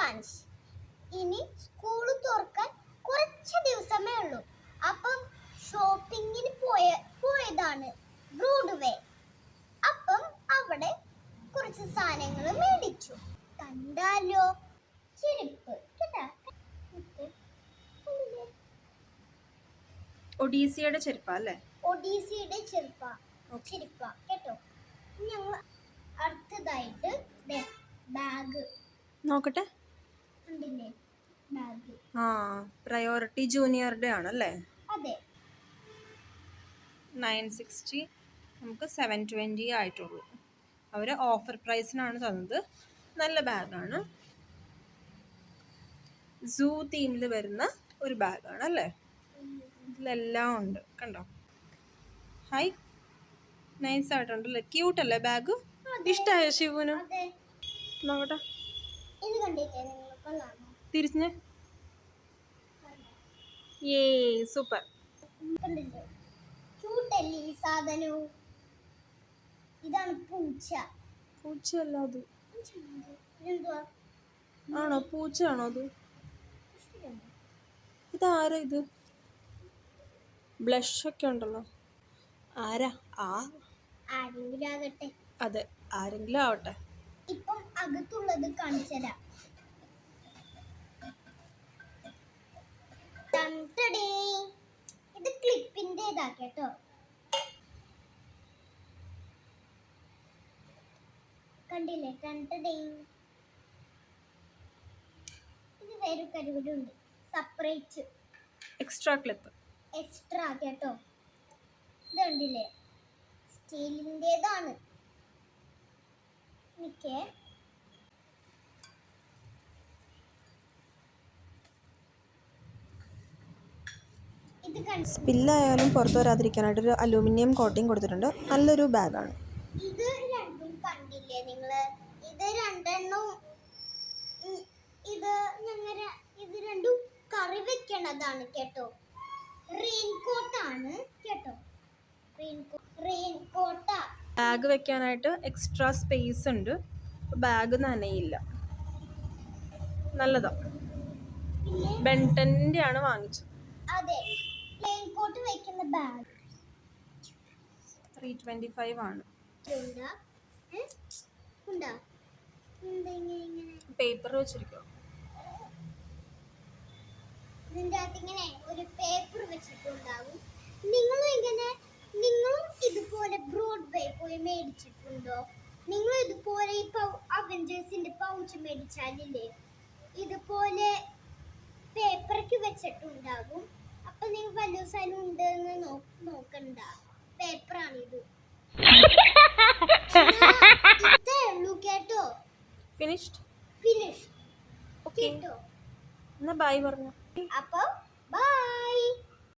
Spanish. ഇനി school തുറക്കാൻ കുറച്ച് ദിവസമേ ഉള്ളൂ. അപ്പം ഷോപ്പിങ്ങിന് പോയതാണ് ബ്രോഡ്വേ. അപ്പം അവിടെ കുറച്ച് സാധനങ്ങൾ മേടിച്ചു. കണ്ടാലോ? ചെരുപ്പ് കേട്ടാ. ഒഡീസിയുടെ ചെരുപ്പ അല്ലേ? ഒഡീസിയുടെ ചെരുപ്പ കേട്ടോ. ഞങ്ങൾ അടുത്തതായിട്ട് ബാഗ് നോക്കട്ടെ. കണ്ടില്ലേ ബാഗ്? പ്രയോറിറ്റി ജൂനിയറുടെ ആണല്ലേ? അതെ. 960 നമുക്ക് 720 ആയിട്ടുള്ളൂ. അവർ ഓഫർ പ്രൈസിനാണ് തന്നത്. നല്ല ബാഗാണ്. സൂ തീമിൽ വരുന്ന ഒരു ബാഗാണ് അല്ലേ? ഇതിലെല്ലാം ഉണ്ട് കണ്ടോ. ഹായ്, നൈസ് ആയിട്ടുണ്ടല്ലേ? ക്യൂട്ടല്ലേ ബാഗ്? ഇഷ്ടമായോ ശിവുന്? നോക്കട്ടെ. തിരിഞ്ഞ് ഏ സൂപ്പർ. ഇതാണ് പൂച്ച. പൂച്ചയല്ല അത്. ആണോ? പൂച്ചയാണോ അത്? ഇതാരാ ഇത്? ബ്ലഷ് ഒക്കെ ഉണ്ടല്ലോ. ആരാ? ആരെങ്കിലും ആകട്ടെ. അതെ, ആരെങ്കിലും ആവട്ടെ. ഇപ്പം അകത്തുള്ളത് കാണിച്ചുതരാം. ഇത് ക്ലിപ്പിന്റേതാ കേട്ടോ. കണ്ടില്ലേ? ഇത് വേറെ കരുവിലുണ്ട്. സെപ്പറേറ്റ് എക്സ്ട്രാ ക്ലിപ്പ് കേട്ടോ. ഇത് കണ്ടില്ലേ? സ്റ്റീലിന്റേതാണ്. സ്പില്ലായാലും പുറത്തു വരാതിരിക്കാനായിട്ടൊരു അലൂമിനിയം കോട്ടിങ് കൊടുത്തിട്ടുണ്ട്. നല്ലൊരു ബാഗാണ്. ഇത് രണ്ടും കണ്ടില്ലേ നിങ്ങള്? ഇത് രണ്ടെണ്ണം ഇത് രണ്ടും കറി വെക്കണതാണ് കേട്ടോ. റെയിൻകോട്ടാണ് കേട്ടോ. റെയിൻകോട്ടാ. ബാഗ് വെക്കാനായിട്ട് എക്സ്ട്രാ സ്പേസ് ഉണ്ട്. ബാഗ് നനയില്ല. നല്ലതാ. ബെൻടന്റെ ആണ് വാങ്ങിച്ചത്. അതെ, റെയിൻകോട്ട് വെക്കുന്ന ബാഗ് 325 ആണ്. പേപ്പർ വെച്ചിരിക്കോ? ഇതിന്റെ അകത്ത് ഇങ്ങനെ ഒരു പേപ്പർ വെച്ചിട്ടുണ്ടാവും. നിങ്ങളും ഇതുപോലെ ബ്രോഡ്വേ പോയി മേടിച്ചിട്ടുണ്ടോ? നിങ്ങൾ ഇതുപോലെ അവഞ്ചേഴ്സിന്റെ പൗച്ച് മേടിച്ചാലില്ലേ ഇതുപോലെ പേപ്പർക്ക് വെച്ചിട്ടുണ്ടാകും. അപ്പൊ നിങ്ങൾ വലിയ സ്ഥലം ഉണ്ടെന്ന് നോക്കണ്ട. പേപ്പറാണിത്. ഇതേ ഉള്ളൂ കേട്ടോ. ഫിനിഷ്ഡ്. കേട്ടോ. എന്നാ ബൈ പറഞ്ഞു. അപ്പൊ ബൈ.